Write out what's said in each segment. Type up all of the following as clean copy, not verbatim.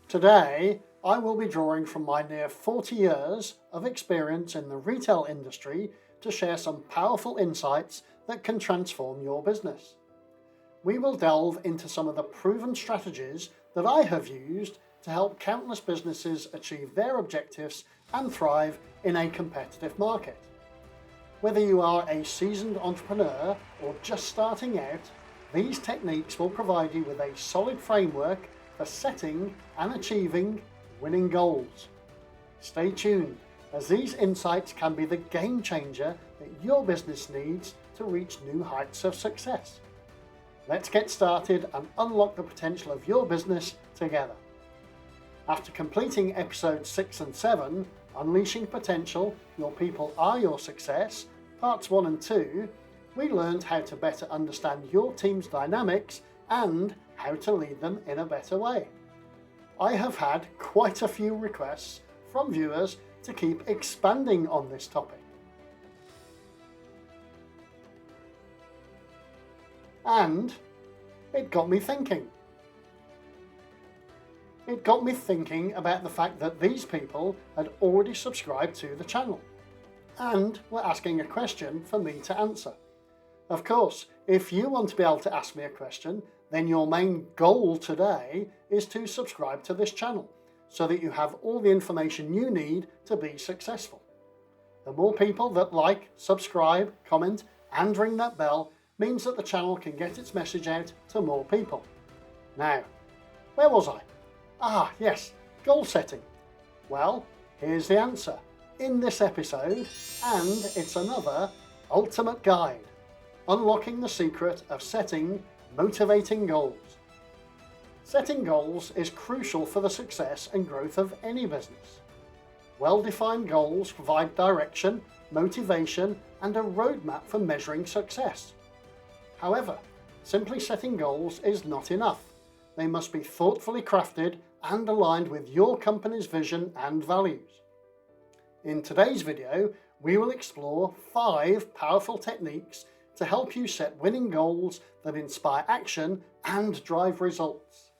Today, I will be drawing from my near 40 years of experience in the retail industry to share some powerful insights that can transform your business. We will delve into some of the proven strategies that I have used to help countless businesses achieve their objectives and thrive in a competitive market. Whether you are a seasoned entrepreneur or just starting out, these techniques will provide you with a solid framework for setting and achieving winning goals. Stay tuned, as these insights can be the game changer that your business needs to reach new heights of success. Let's get started and unlock the potential of your business together. After completing episodes 6 and 7, Unleashing Potential, Your People Are Your Success, parts 1 and 2, we learned how to better understand your team's dynamics and how to lead them in a better way. I have had quite a few requests from viewers to keep expanding on this topic. And it got me thinking. It got me thinking about the fact that these people had already subscribed to the channel and were asking a question for me to answer. Of course, if you want to be able to ask me a question, then your main goal today is to subscribe to this channel so that you have all the information you need to be successful. The more people that like, subscribe, comment, and ring that bell means that the channel can get its message out to more people. Now, where was I? Yes, goal setting. Well, here's the answer in this episode, and it's another ultimate guide, unlocking the secret of setting motivating goals. Setting goals is crucial for the success and growth of any business. Well-defined goals provide direction, motivation, and a roadmap for measuring success. However, simply setting goals is not enough. They must be thoughtfully crafted and aligned with your company's vision and values. In today's video, we will explore 5 powerful techniques to help you set winning goals that inspire action and drive results.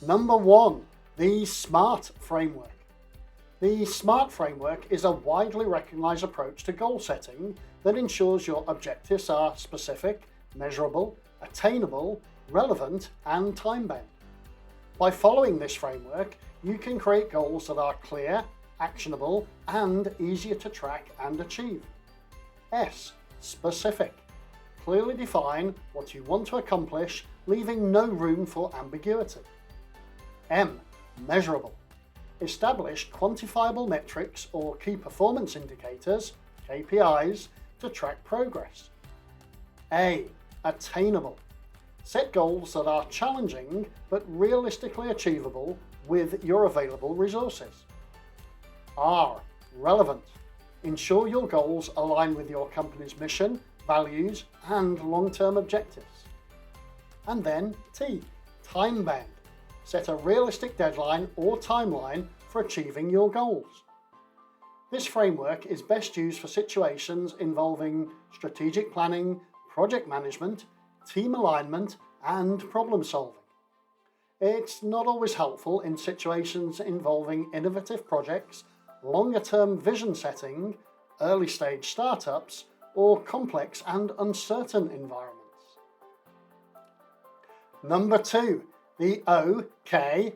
Number 1, the SMART framework. The SMART framework is a widely recognized approach to goal setting that ensures your objectives are specific, measurable, attainable, relevant, and time-bound. By following this framework, you can create goals that are clear, actionable, and easier to track and achieve. S. Specific. Clearly define what you want to accomplish, leaving no room for ambiguity. M. Measurable. Establish quantifiable metrics or key performance indicators, KPIs, to track progress. A. Attainable. Set goals that are challenging but realistically achievable with your available resources. R. Relevant. Ensure your goals align with your company's mission, values, and long-term objectives. And then T. Time-bound. Set a realistic deadline or timeline for achieving your goals. This framework is best used for situations involving strategic planning, project management, team alignment, and problem solving. It's not always helpful in situations involving innovative projects, longer-term vision setting, early-stage startups, or complex and uncertain environments. Number 2, the OKR,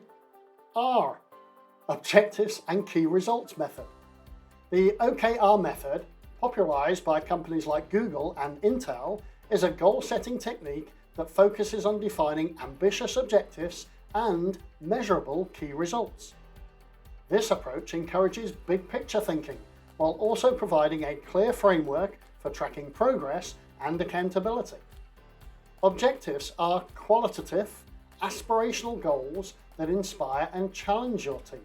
Objectives and Key Results method. The OKR method, popularized by companies like Google and Intel, is a goal-setting technique that focuses on defining ambitious objectives and measurable key results. This approach encourages big-picture thinking, while also providing a clear framework for tracking progress and accountability. Objectives are qualitative, aspirational goals that inspire and challenge your team.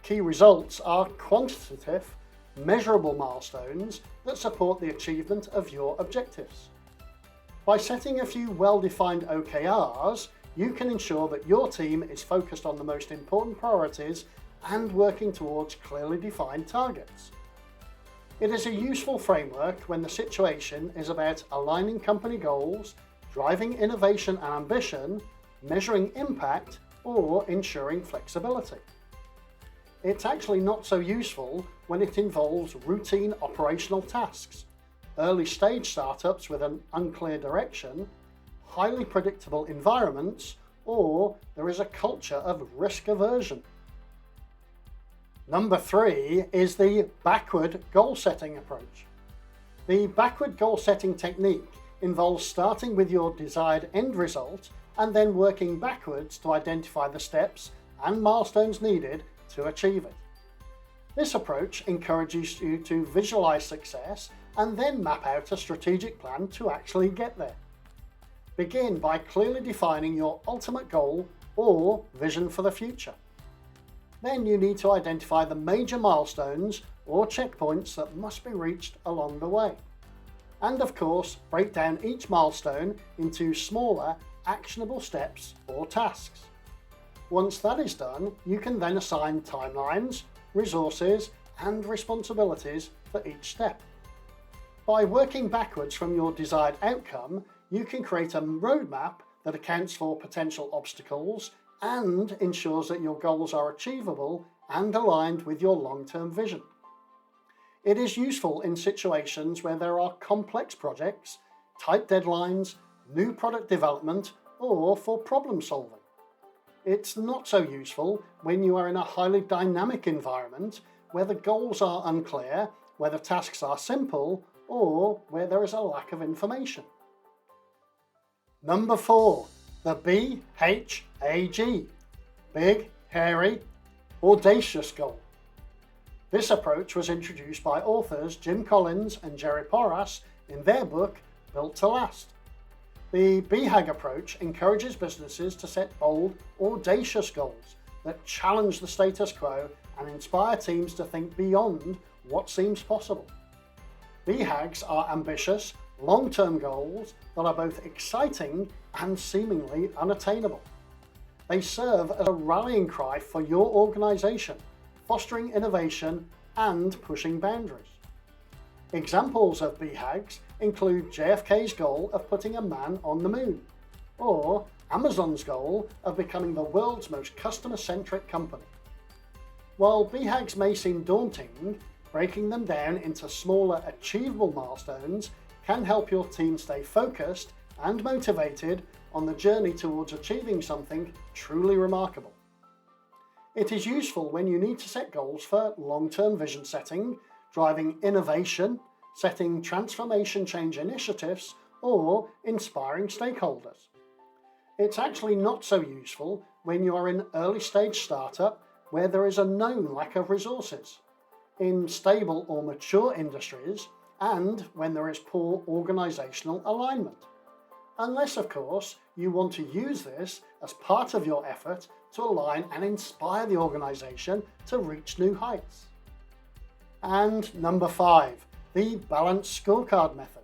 Key results are quantitative, measurable milestones that support the achievement of your objectives. By setting a few well-defined OKRs, you can ensure that your team is focused on the most important priorities and working towards clearly defined targets. It is a useful framework when the situation is about aligning company goals, driving innovation and ambition, measuring impact, or ensuring flexibility. It's actually not so useful when it involves routine operational tasks, early stage startups with an unclear direction, highly predictable environments, or there is a culture of risk aversion. Number 3 is the backward goal setting approach. The backward goal setting technique involves starting with your desired end result and then working backwards to identify the steps and milestones needed to achieve it. This approach encourages you to visualize success and then map out a strategic plan to actually get there. Begin by clearly defining your ultimate goal or vision for the future. Then you need to identify the major milestones or checkpoints that must be reached along the way. And of course, break down each milestone into smaller, actionable steps or tasks. Once that is done, you can then assign timelines, resources, and responsibilities for each step. By working backwards from your desired outcome, you can create a roadmap that accounts for potential obstacles and ensures that your goals are achievable and aligned with your long-term vision. It is useful in situations where there are complex projects, tight deadlines, new product development, or for problem solving. It's not so useful when you are in a highly dynamic environment where the goals are unclear, where the tasks are simple, or where there is a lack of information. Number 4, the BHAG, Big, Hairy, Audacious Goal. This approach was introduced by authors Jim Collins and Jerry Porras in their book, Built to Last. The BHAG approach encourages businesses to set bold, audacious goals that challenge the status quo and inspire teams to think beyond what seems possible. BHAGs are ambitious, long-term goals that are both exciting and seemingly unattainable. They serve as a rallying cry for your organization, fostering innovation and pushing boundaries. Examples of BHAGs include JFK's goal of putting a man on the moon, or Amazon's goal of becoming the world's most customer-centric company. While BHAGs may seem daunting, breaking them down into smaller, achievable milestones can help your team stay focused and motivated on the journey towards achieving something truly remarkable. It is useful when you need to set goals for long-term vision setting, driving innovation, setting transformation change initiatives, or inspiring stakeholders. It's actually not so useful when you are in early stage startup where there is a known lack of resources, in stable or mature industries, and when there is poor organizational alignment. Unless, of course, you want to use this as part of your effort to align and inspire the organization to reach new heights. And number 5, the Balanced Scorecard method.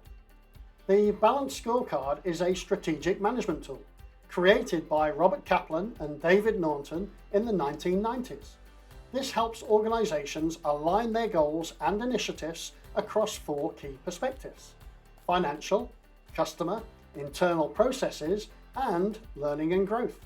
The Balanced Scorecard is a strategic management tool created by Robert Kaplan and David Norton in the 1990s. This helps organizations align their goals and initiatives across 4 key perspectives: financial, customer, internal processes, and learning and growth.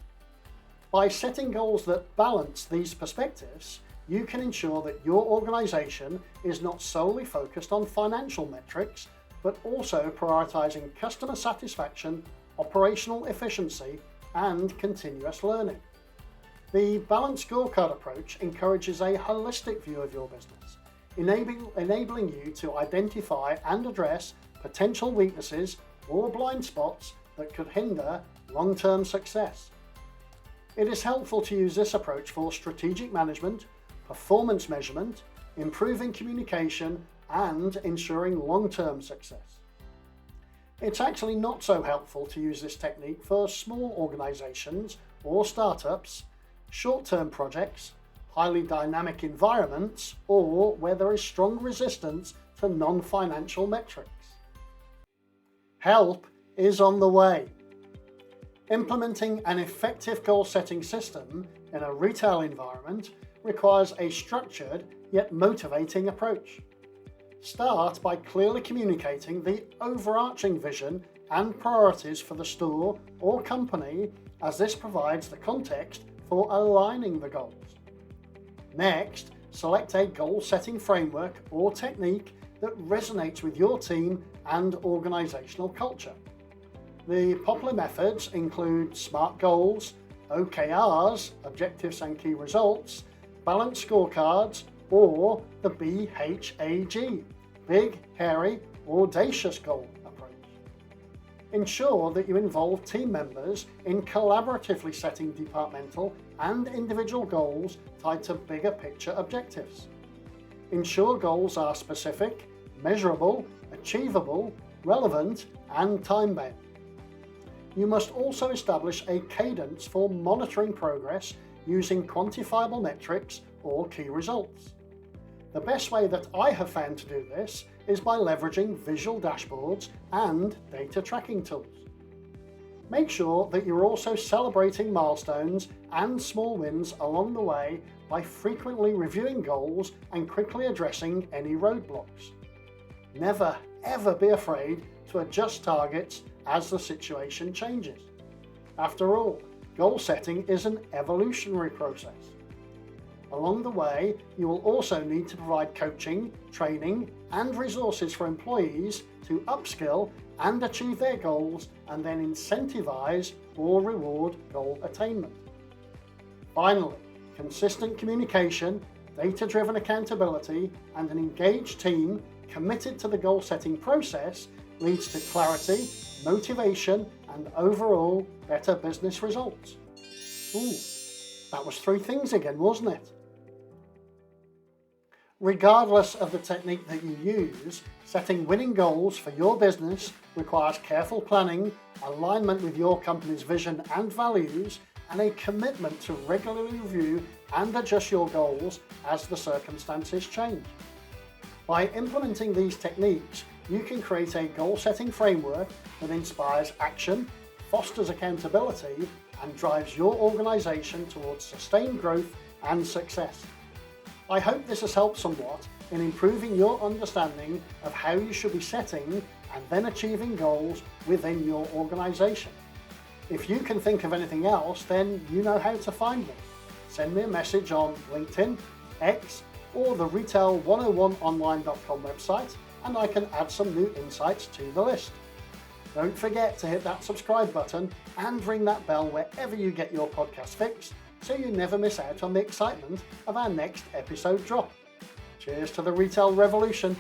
By setting goals that balance these perspectives, you can ensure that your organization is not solely focused on financial metrics, but also prioritizing customer satisfaction, operational efficiency, and continuous learning. The Balanced Scorecard approach encourages a holistic view of your business, enabling you to identify and address potential weaknesses or blind spots that could hinder long-term success. It is helpful to use this approach for strategic management, performance measurement, improving communication, and ensuring long-term success. It's actually not so helpful to use this technique for small organizations or startups, short-term projects, highly dynamic environments, or where there is strong resistance to non-financial metrics. Help is on the way. Implementing an effective goal-setting system in a retail environment requires a structured yet motivating approach. Start by clearly communicating the overarching vision and priorities for the store or company, as this provides the context for aligning the goals. Next, select a goal-setting framework or technique that resonates with your team and organizational culture. The popular methods include SMART goals, OKRs, objectives and key results, balanced scorecards, or the BHAG, big, hairy, audacious goal approach. Ensure that you involve team members in collaboratively setting departmental and individual goals tied to bigger picture objectives. Ensure goals are specific, measurable, achievable, relevant, and time-bound. You must also establish a cadence for monitoring progress using quantifiable metrics or key results. The best way that I have found to do this is by leveraging visual dashboards and data tracking tools. Make sure that you're also celebrating milestones and small wins along the way by frequently reviewing goals and quickly addressing any roadblocks. Never, ever be afraid to adjust targets as the situation changes. After all, goal setting is an evolutionary process. Along the way, you will also need to provide coaching, training, and resources for employees to upskill and achieve their goals, and then incentivize or reward goal attainment. Finally, consistent communication, data-driven accountability, and an engaged team committed to the goal-setting process leads to clarity, motivation, and overall better business results. Ooh, that was 3 things again, wasn't it? Regardless of the technique that you use, setting winning goals for your business requires careful planning, alignment with your company's vision and values, and a commitment to regularly review and adjust your goals as the circumstances change. By implementing these techniques, you can create a goal-setting framework that inspires action, fosters accountability, and drives your organization towards sustained growth and success. I hope this has helped somewhat in improving your understanding of how you should be setting and then achieving goals within your organization. If you can think of anything else, then you know how to find me. Send me a message on LinkedIn, X, or the retail101online.com website, and I can add some new insights to the list. Don't forget to hit that subscribe button and ring that bell wherever you get your podcast fix, so you never miss out on the excitement of our next episode drop. Cheers to the retail revolution.